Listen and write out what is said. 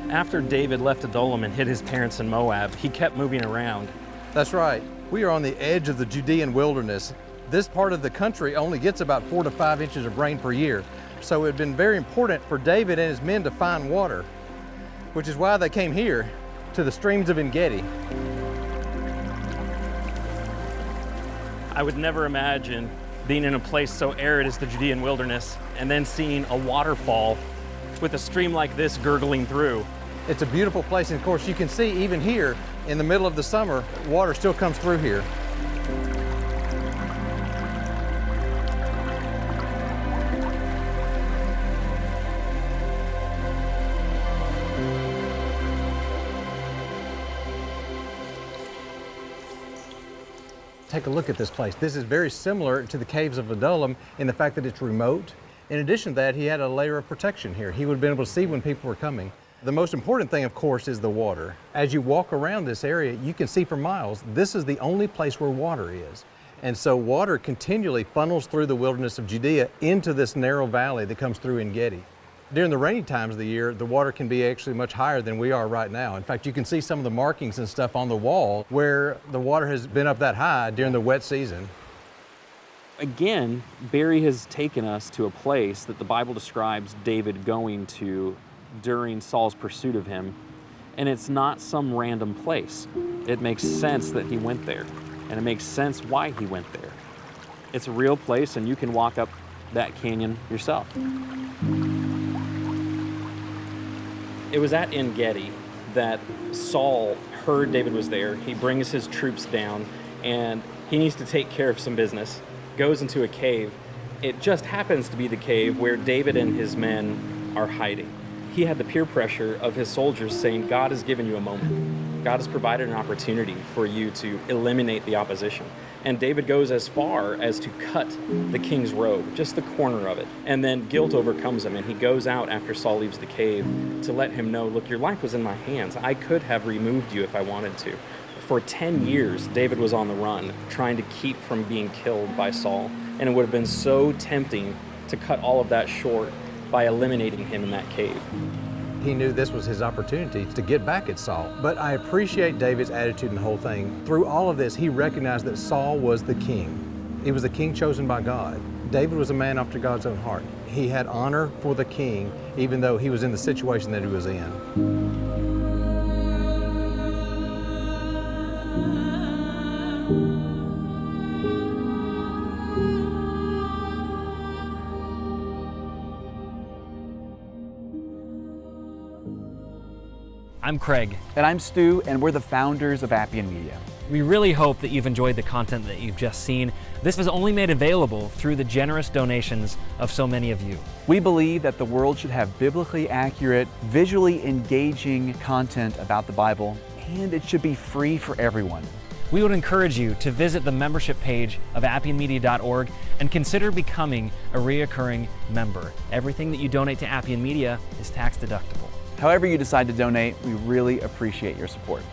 After David left Adullam and hid his parents in Moab, he kept moving around. That's right. We are on the edge of the Judean wilderness. This part of the country only gets about 4 to 5 inches of rain per year. So it had been very important for David and his men to find water, which is why they came here to the streams of Ein Gedi. I would never imagine being in a place so arid as the Judean wilderness and then seeing a waterfall with a stream like this gurgling through. It's a beautiful place, and of course you can see even here in the middle of the summer, water still comes through here. Take a look at this place. This is very similar to the caves of Adullam in the fact that it's remote. In addition to that, he had a layer of protection here. He would have been able to see when people were coming. The most important thing, of course, is the water. As you walk around this area, you can see for miles, this is the only place where water is. And so water continually funnels through the wilderness of Judea into this narrow valley that comes through Ein Gedi. During the rainy times of the year, the water can be actually much higher than we are right now. In fact, you can see some of the markings and stuff on the wall where the water has been up that high during the wet season. Again, Barry has taken us to a place that the Bible describes David going to during Saul's pursuit of him, and it's not some random place. It makes sense that he went there, and it makes sense why he went there. It's a real place, and you can walk up that canyon yourself. It was at En Gedi that Saul heard David was there. He brings his troops down, and he needs to take care of some business. Goes into a cave. It just happens to be the cave where David and his men are hiding. He had the peer pressure of his soldiers saying, God has given you a moment. God has provided an opportunity for you to eliminate the opposition. And David goes as far as to cut the king's robe, just the corner of it. And then guilt overcomes him, and he goes out after Saul leaves the cave to let him know, look, your life was in my hands. I could have removed you if I wanted to. For 10 years, David was on the run, trying to keep from being killed by Saul. And it would have been so tempting to cut all of that short by eliminating him in that cave. He knew this was his opportunity to get back at Saul. But I appreciate David's attitude in the whole thing. Through all of this, he recognized that Saul was the king. He was the king chosen by God. David was a man after God's own heart. He had honor for the king, even though he was in the situation that he was in. I'm Craig. And I'm Stu, and we're the founders of Appian Media. We really hope that you've enjoyed the content that you've just seen. This was only made available through the generous donations of so many of you. We believe that the world should have biblically accurate, visually engaging content about the Bible, and it should be free for everyone. We would encourage you to visit the membership page of appianmedia.org and consider becoming a reoccurring member. Everything that you donate to Appian Media is tax deductible. However you decide to donate, we really appreciate your support.